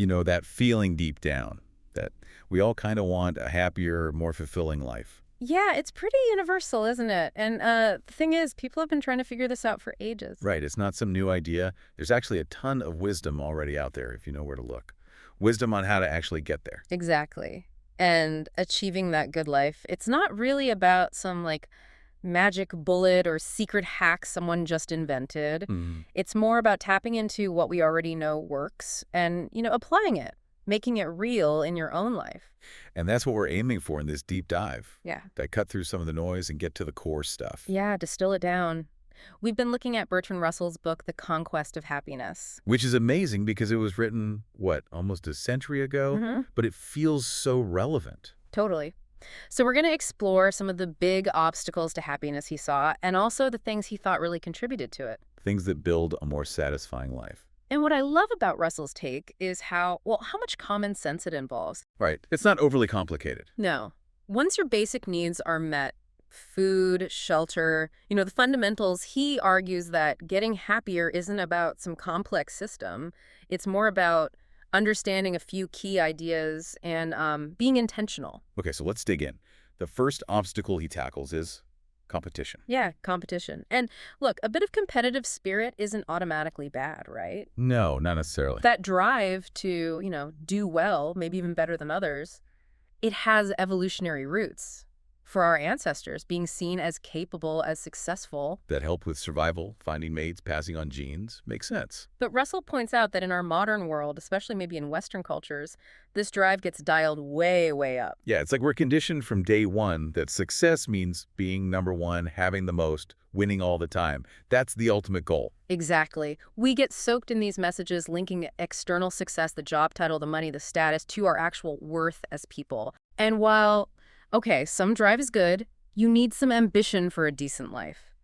You know, that feeling deep down that we all kind of want a happier, more fulfilling life. Yeah, it's pretty universal, isn't it? And the thing is, people have been trying to figure this out for ages. Right, it's not some new idea. There's actually a ton of wisdom already out there if you know where to look. Wisdom on how to actually get there. Exactly. And achieving that good life, it's not really about some like magic bullet or secret hack someone just invented. Mhm. It's more about tapping into what we already know works and, applying it, making it real in your own life. And that's what we're aiming for in this deep dive. Yeah. To cut through some of the noise and get to the core stuff. Yeah, distill it down. We've been looking at Bertrand Russell's book, The Conquest of Happiness. Which is amazing because it was written, what, almost a century ago? Mm-hmm. But it feels so relevant. Totally. So we're going to explore some of the big obstacles to happiness he saw and also the things he thought really contributed to it. Things that build a more satisfying life. And what I love about Russell's take is how much common sense it involves. Right. It's not overly complicated. No. Once your basic needs are met, food, shelter, the fundamentals, he argues that getting happier isn't about some complex system. It's more about understanding a few key ideas and being intentional. Okay, so let's dig in. The first obstacle he tackles is competition. Yeah, competition. And look, a bit of competitive spirit isn't automatically bad, right? No, not necessarily. That drive to, do well, maybe even better than others, it has evolutionary roots. For our ancestors, being seen as capable, as successful. That help with survival, finding mates, passing on genes, makes sense. But Russell points out that in our modern world, especially maybe in Western cultures, this drive gets dialed way, way up. Yeah, it's like we're conditioned from day one that success means being number one, having the most, winning all the time. That's the ultimate goal. Exactly. We get soaked in these messages linking external success, the job title, the money, the status, to our actual worth as people. And while okay, some drive is good, you need some ambition for a decent life.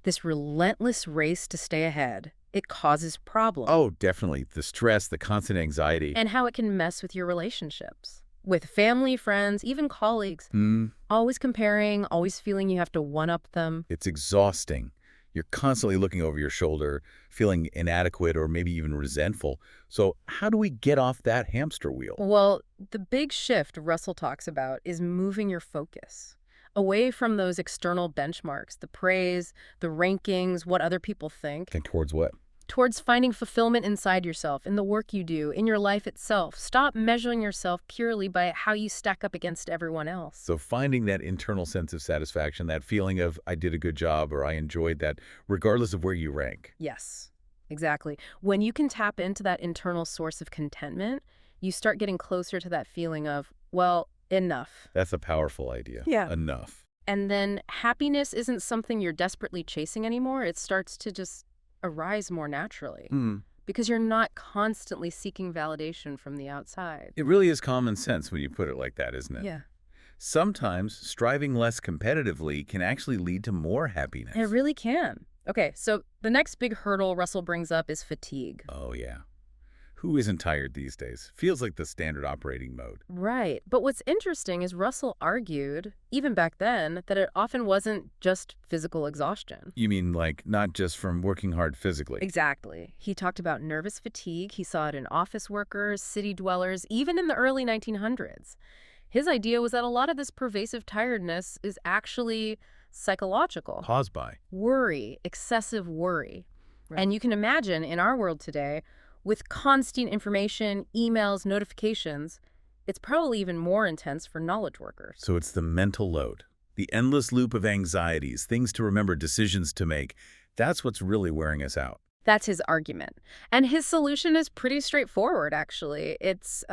This relentless race to stay ahead, it causes problems. Oh, definitely. The stress, the constant anxiety. And how it can mess with your relationships. With family, friends, even colleagues. Always comparing, always feeling you have to one-up them. It's exhausting. You're constantly looking over your shoulder, feeling inadequate or maybe even resentful. So how do we get off that hamster wheel? Well, the big shift Russell talks about is moving your focus away from those external benchmarks, the praise, the rankings, what other people think. And towards what? Towards finding fulfillment inside yourself, in the work you do, in your life itself. Stop measuring yourself purely by how you stack up against everyone else. So finding that internal sense of satisfaction, that feeling of I did a good job or I enjoyed that, regardless of where you rank. Yes, exactly. When you can tap into that internal source of contentment, you start getting closer to that feeling of, well, enough. That's a powerful idea. Yeah. Enough. And then happiness isn't something you're desperately chasing anymore. It starts to just arise more naturally because you're not constantly seeking validation from the outside. It really is common sense when you put it like that, isn't it? Yeah. Sometimes striving less competitively can actually lead to more happiness. It really can. Okay, so the next big hurdle Russell brings up is fatigue. Oh, yeah. Who isn't tired these days? Feels like the standard operating mode. Right. But what's interesting is Russell argued, even back then, that it often wasn't just physical exhaustion. You mean like not just from working hard physically? Exactly. He talked about nervous fatigue. He saw it in office workers, city dwellers, even in the early 1900s. His idea was that a lot of this pervasive tiredness is actually psychological. Caused by? Worry, excessive worry. Right. And you can imagine in our world today, with constant information, emails, notifications, it's probably even more intense for knowledge workers. So it's the mental load, the endless loop of anxieties, things to remember, decisions to make. That's what's really wearing us out. That's his argument. And his solution is pretty straightforward, actually. It's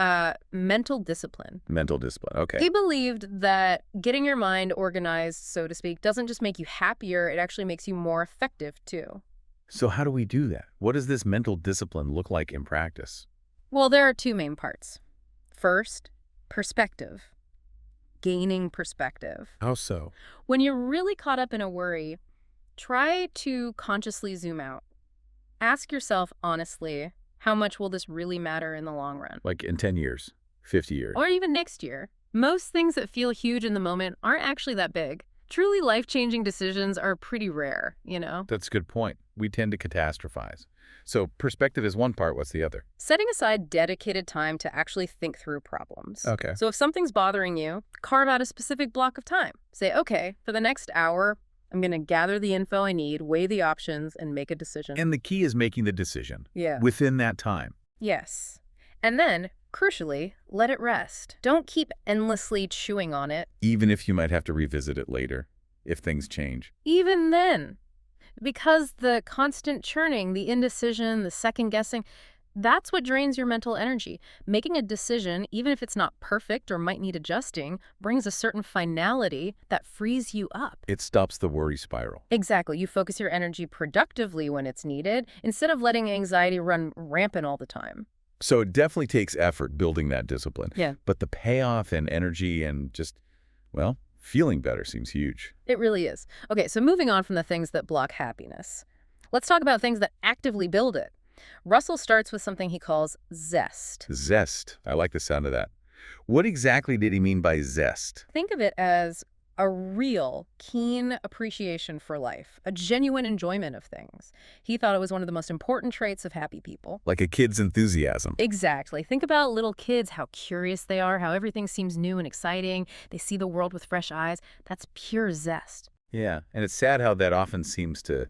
mental discipline. Mental discipline, okay. He believed that getting your mind organized, so to speak, doesn't just make you happier, it actually makes you more effective, too. So how do we do that? What does this mental discipline look like in practice? Well, there are two main parts. First, perspective. Gaining perspective. How so? When you're really caught up in a worry, try to consciously zoom out. Ask yourself honestly, how much will this really matter in the long run? Like in 10 years, 50 years? Or even next year. Most things that feel huge in the moment aren't actually that big. Truly life-changing decisions are pretty rare, you know? That's a good point. We tend to catastrophize. So perspective is one part. What's the other? Setting aside dedicated time to actually think through problems. Okay. So if something's bothering you, carve out a specific block of time. Say, okay, for the next hour, I'm going to gather the info I need, weigh the options, and make a decision. And the key is making the decision. Yeah. Within that time. Yes. And then, crucially, let it rest. Don't keep endlessly chewing on it. Even if you might have to revisit it later, if things change. Even then. Because the constant churning, the indecision, the second guessing, that's what drains your mental energy. Making a decision, even if it's not perfect or might need adjusting, brings a certain finality that frees you up. It stops the worry spiral. Exactly. You focus your energy productively when it's needed, instead of letting anxiety run rampant all the time. So it definitely takes effort building that discipline. Yeah. But the payoff and energy and just, well, feeling better seems huge. It really is. Okay, so moving on from the things that block happiness, let's talk about things that actively build it. Russell starts with something he calls zest. Zest. I like the sound of that. What exactly did he mean by zest? Think of it as a real, keen appreciation for life, a genuine enjoyment of things. He thought it was one of the most important traits of happy people. Like a kid's enthusiasm. Exactly. Think about little kids, how curious they are, how everything seems new and exciting. They see the world with fresh eyes. That's pure zest. Yeah, and it's sad how that often seems to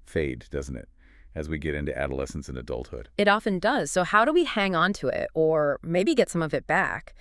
fade, doesn't it, as we get into adolescence and adulthood. It often does. So how do we hang on to it or maybe get some of it back?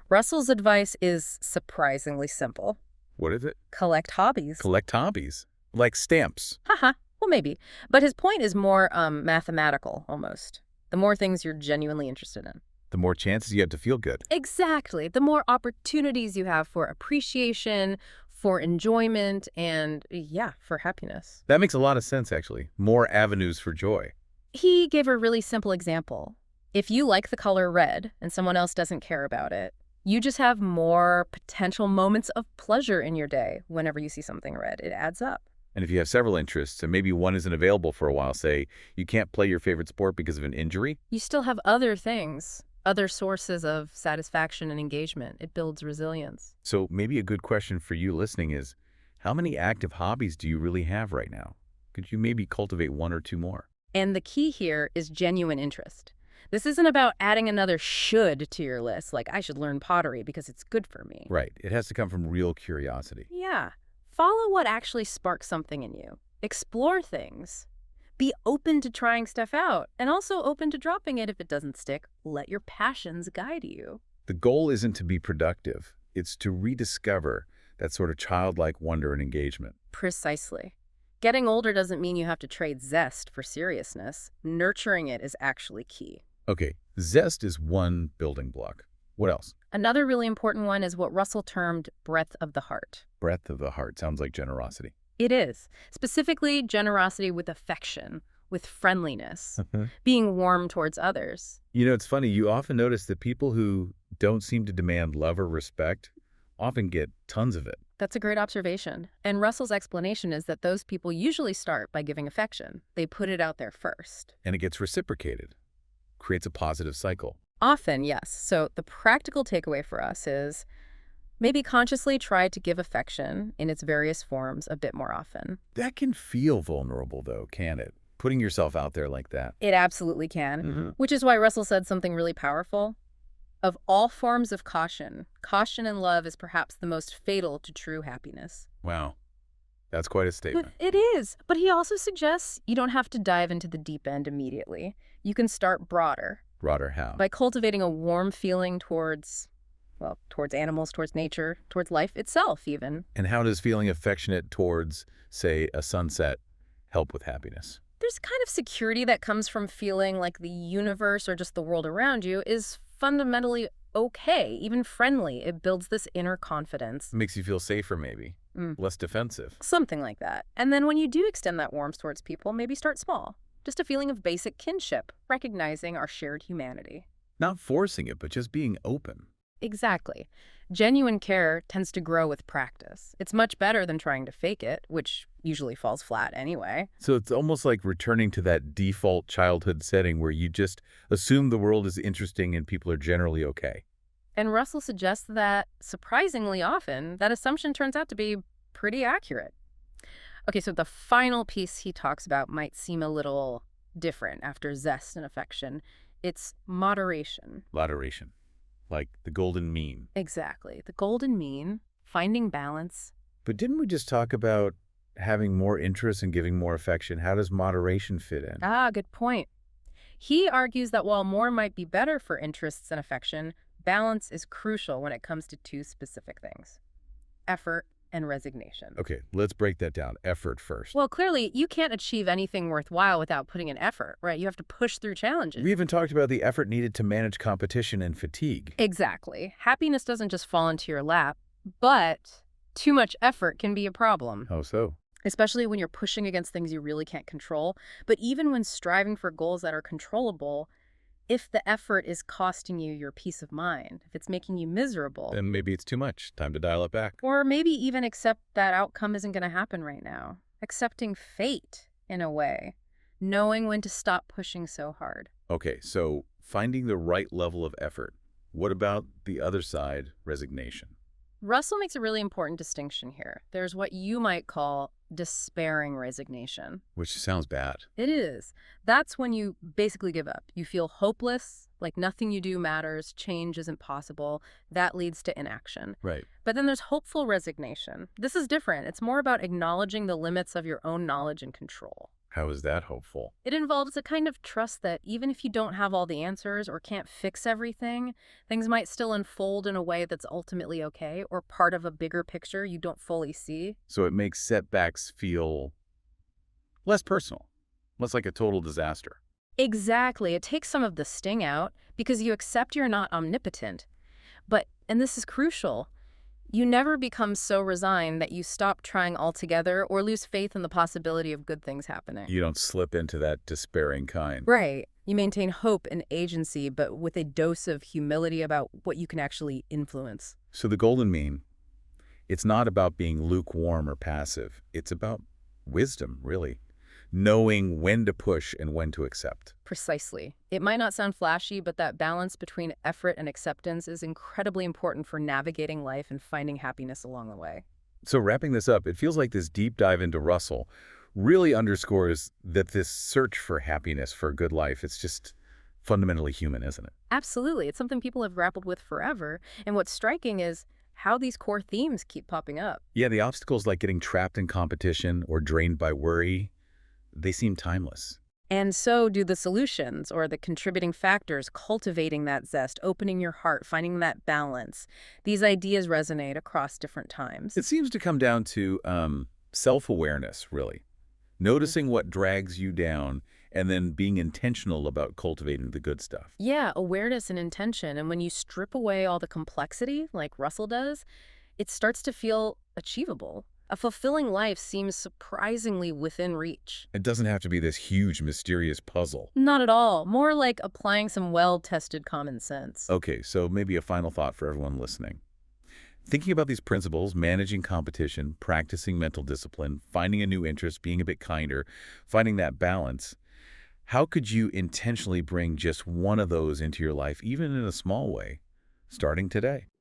Russell's advice is surprisingly simple. What is it? Collect hobbies. Collect hobbies. Like stamps. Haha, well, maybe. But his point is more mathematical, almost. The more things you're genuinely interested in. The more chances you have to feel good. Exactly. The more opportunities you have for appreciation, for enjoyment, and, yeah, for happiness. That makes a lot of sense, actually. More avenues for joy. He gave a really simple example. If you like the color red and someone else doesn't care about it, you just have more potential moments of pleasure in your day whenever you see something red. It adds up. And if you have several interests and maybe one isn't available for a while, say you can't play your favorite sport because of an injury. You still have other things, other sources of satisfaction and engagement. It builds resilience. So maybe a good question for you listening is, how many active hobbies do you really have right now? Could you maybe cultivate one or two more? And the key here is genuine interest. This isn't about adding another should to your list, like I should learn pottery because it's good for me. Right. It has to come from real curiosity. Yeah. Follow what actually sparks something in you. Explore things. Be open to trying stuff out, and also open to dropping it if it doesn't stick. Let your passions guide you. The goal isn't to be productive. It's to rediscover that sort of childlike wonder and engagement. Precisely. Getting older doesn't mean you have to trade zest for seriousness. Nurturing it is actually key. Okay, zest is one building block. What else? Another really important one is what Russell termed breadth of the heart. Breadth of the heart sounds like generosity. It is. Specifically, generosity with affection, with friendliness, being warm towards others. You know, it's funny. You often notice that people who don't seem to demand love or respect often get tons of it. That's a great observation. And Russell's explanation is that those people usually start by giving affection. They put it out there first. And it gets reciprocated. Creates a positive cycle. Often, yes. So the practical takeaway for us is maybe consciously try to give affection in its various forms a bit more often. That can feel vulnerable, though, can it? Putting yourself out there like that. It absolutely can, which is why Russell said something really powerful. Of all forms of caution, caution in love is perhaps the most fatal to true happiness. Wow. That's quite a statement. It is. But he also suggests you don't have to dive into the deep end immediately. You can start broader. Broader how? By cultivating a warm feeling towards animals, towards nature, towards life itself even. And how does feeling affectionate towards, say, a sunset help with happiness? There's kind of security that comes from feeling like the universe or just the world around you is fundamentally okay, even friendly. It builds this inner confidence. It makes you feel safer, maybe. Less defensive. Something like that. And then when you do extend that warmth towards people, maybe start small. Just a feeling of basic kinship, recognizing our shared humanity. Not forcing it, but just being open. Exactly. Genuine care tends to grow with practice. It's much better than trying to fake it, which usually falls flat anyway. So it's almost like returning to that default childhood setting where you just assume the world is interesting and people are generally okay. And Russell suggests that, surprisingly often, that assumption turns out to be pretty accurate. Okay, so the final piece he talks about might seem a little different after zest and affection. It's moderation. Moderation, like the golden mean. Exactly. The golden mean, finding balance. But didn't we just talk about having more interest and giving more affection? How does moderation fit in? Ah, good point. He argues that while more might be better for interests and affection, balance is crucial when it comes to two specific things: effort and resignation. Okay, let's break that down. Effort first. Well, clearly, you can't achieve anything worthwhile without putting in effort, right? You have to push through challenges. We even talked about the effort needed to manage competition and fatigue. Exactly. Happiness doesn't just fall into your lap, but too much effort can be a problem, How so? especially when you're pushing against things you really can't control. But even when striving for goals that are controllable, if the effort is costing you your peace of mind, if it's making you miserable, Then maybe it's too much. Time to dial it back. or maybe even accept that outcome isn't going to happen right now. Accepting fate, in a way. Knowing when to stop pushing so hard. Okay, so finding the right level of effort. What about the other side, resignation? Russell makes a really important distinction here. There's what you might call despairing resignation. Which sounds bad. It is. That's when you basically give up. You feel hopeless, like nothing you do matters, change isn't possible. That leads to inaction. Right. But then there's hopeful resignation. This is different. It's more about acknowledging the limits of your own knowledge and control. How is that hopeful? It involves a kind of trust that even if you don't have all the answers or can't fix everything, things might still unfold in a way that's ultimately okay, or part of a bigger picture you don't fully see. So it makes setbacks feel less personal, less like a total disaster. Exactly. It takes some of the sting out because you accept you're not omnipotent. But, and this is crucial, you never become so resigned that you stop trying altogether or lose faith in the possibility of good things happening. You don't slip into that despairing kind. Right. You maintain hope and agency, but with a dose of humility about what you can actually influence. So the golden mean, it's not about being lukewarm or passive. It's about wisdom, really. Knowing when to push and when to accept. Precisely. It might not sound flashy, but that balance between effort and acceptance is incredibly important for navigating life and finding happiness along the way. So wrapping this up, it feels like this deep dive into Russell really underscores that this search for happiness, for a good life, it's just fundamentally human, isn't it? Absolutely. It's something people have grappled with forever. And what's striking is how these core themes keep popping up. Yeah, the obstacles like getting trapped in competition or drained by worry, they seem timeless. And so do the solutions or the contributing factors, cultivating that zest, opening your heart, finding that balance. These ideas resonate across different times. It seems to come down to self-awareness, really. Noticing what drags you down and then being intentional about cultivating the good stuff. Yeah, awareness and intention. And when you strip away all the complexity, like Russell does, it starts to feel achievable. A fulfilling life seems surprisingly within reach. It doesn't have to be this huge, mysterious puzzle. Not at all. More like applying some well-tested common sense. Okay, so maybe a final thought for everyone listening. Thinking about these principles, managing competition, practicing mental discipline, finding a new interest, being a bit kinder, finding that balance, how could you intentionally bring just one of those into your life, even in a small way, starting today?